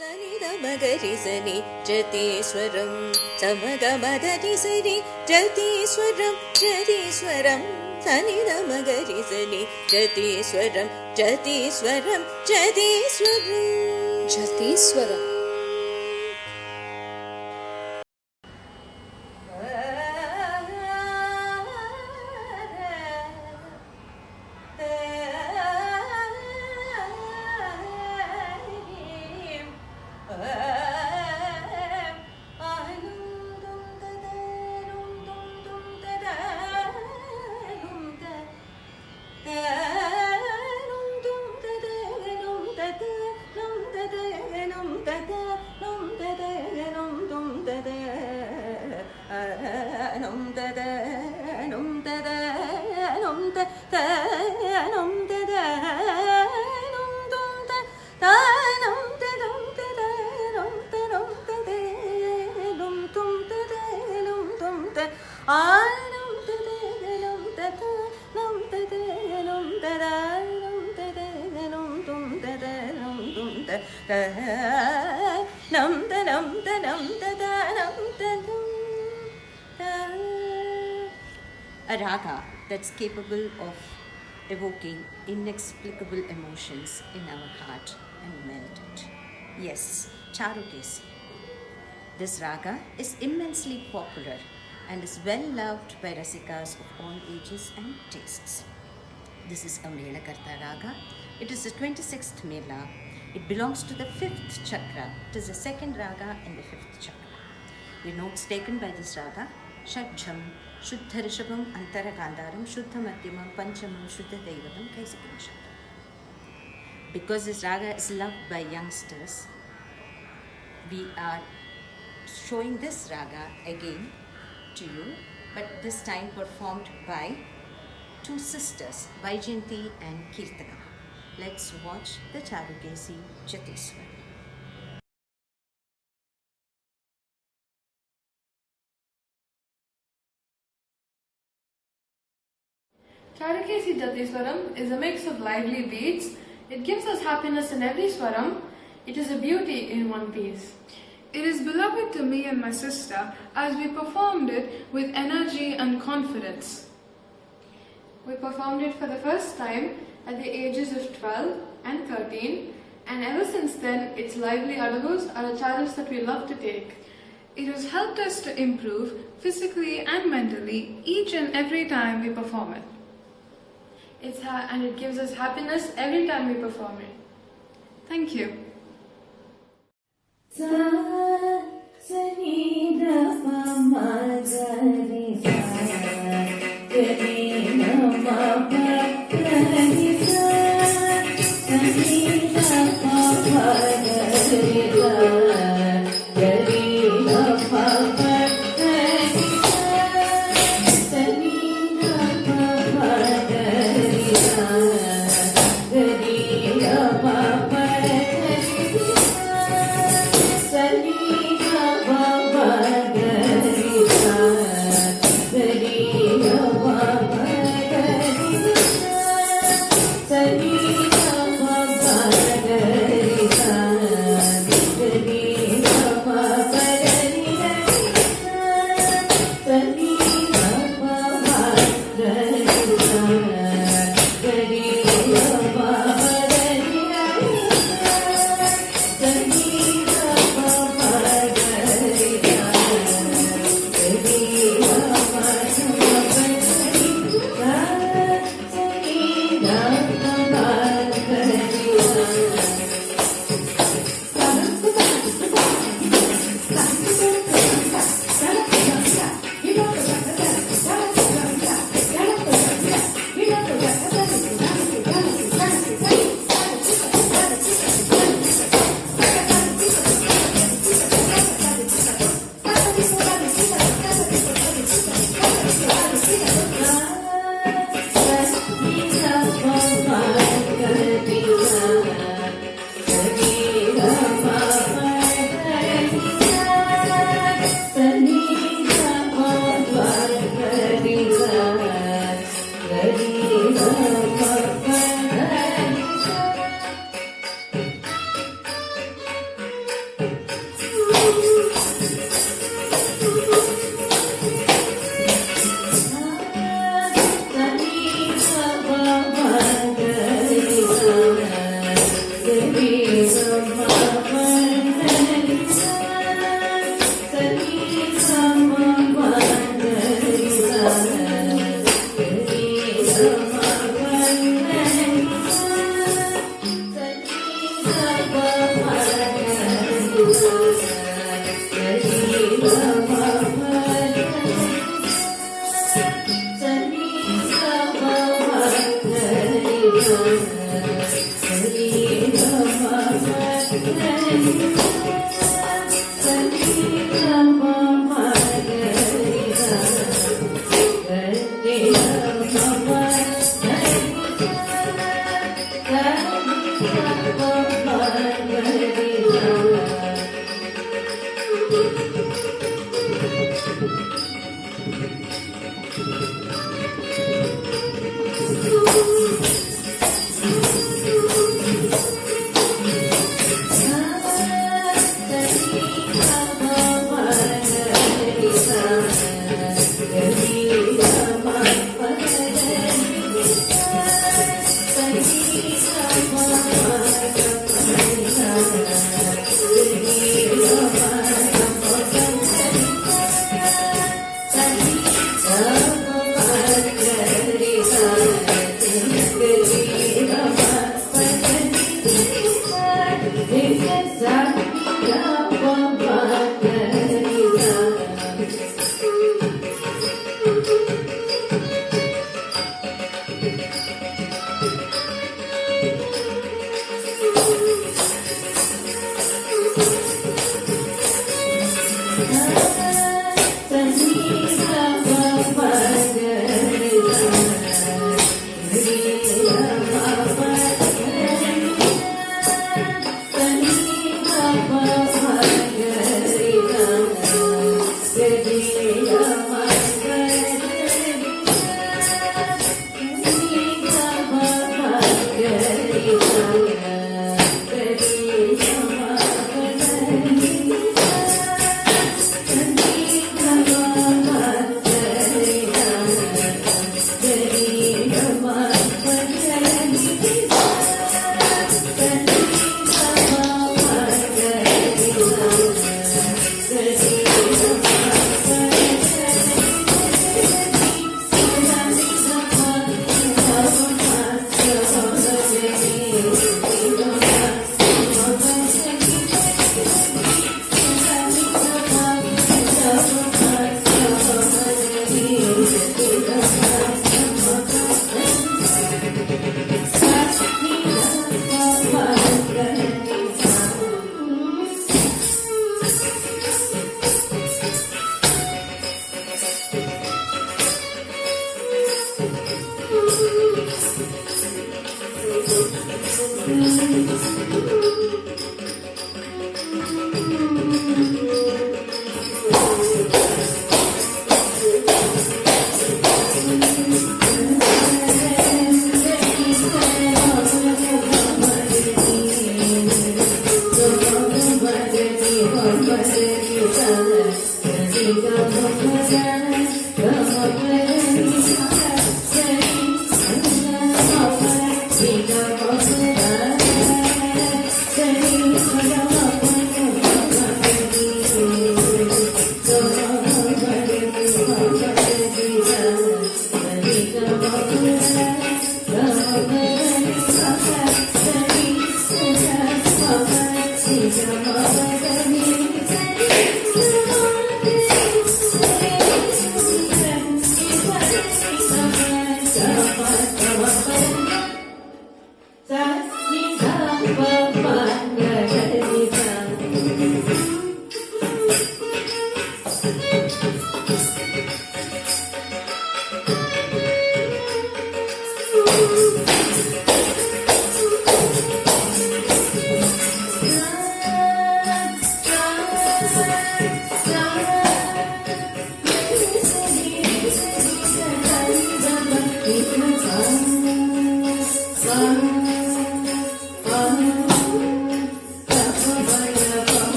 మగరి సని జతీశ్వరం సమగమదని సని జతీశ్వరం జతీశ్వరం సనిద మగరి సని జతీశ్వరం జతీశ్వరం జతీశ్వరం జతీశ్వరం A raga that's capable of evoking inexplicable emotions in our heart and melt it. Yes, Charukesi. This raga is immensely popular and is well loved by rasikas of all ages and tastes. This is a Melakarta raga. It is the 26th Mela. It belongs to the 5th chakra. It is the second raga in the 5th chakra. The notes taken by this raga: Shadjam, Shuddha Rishabham, Antara Gandharam, Shuddha Madhyamam, Panchamam, Shuddha Daivatam, Kaisikam Shabdam. Because this raga is loved by youngsters, we are showing this raga again to you, but this time performed by two sisters, Vaijayanti and Kirtana. Let's watch the Charukesi Jatishwar. Charukesi Jatishwaram is a mix of lively beats. It gives us happiness in every swaram. It is a beauty in one piece. It is beloved to me and my sister as we performed it with energy and confidence. We performed it for the first time at the ages of 12 and 13, and ever since then its lively adagos are a challenge that we love to take. It has helped us to improve physically and mentally each and every time we perform it. And it gives us happiness every time we perform it. Thank you.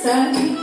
Sa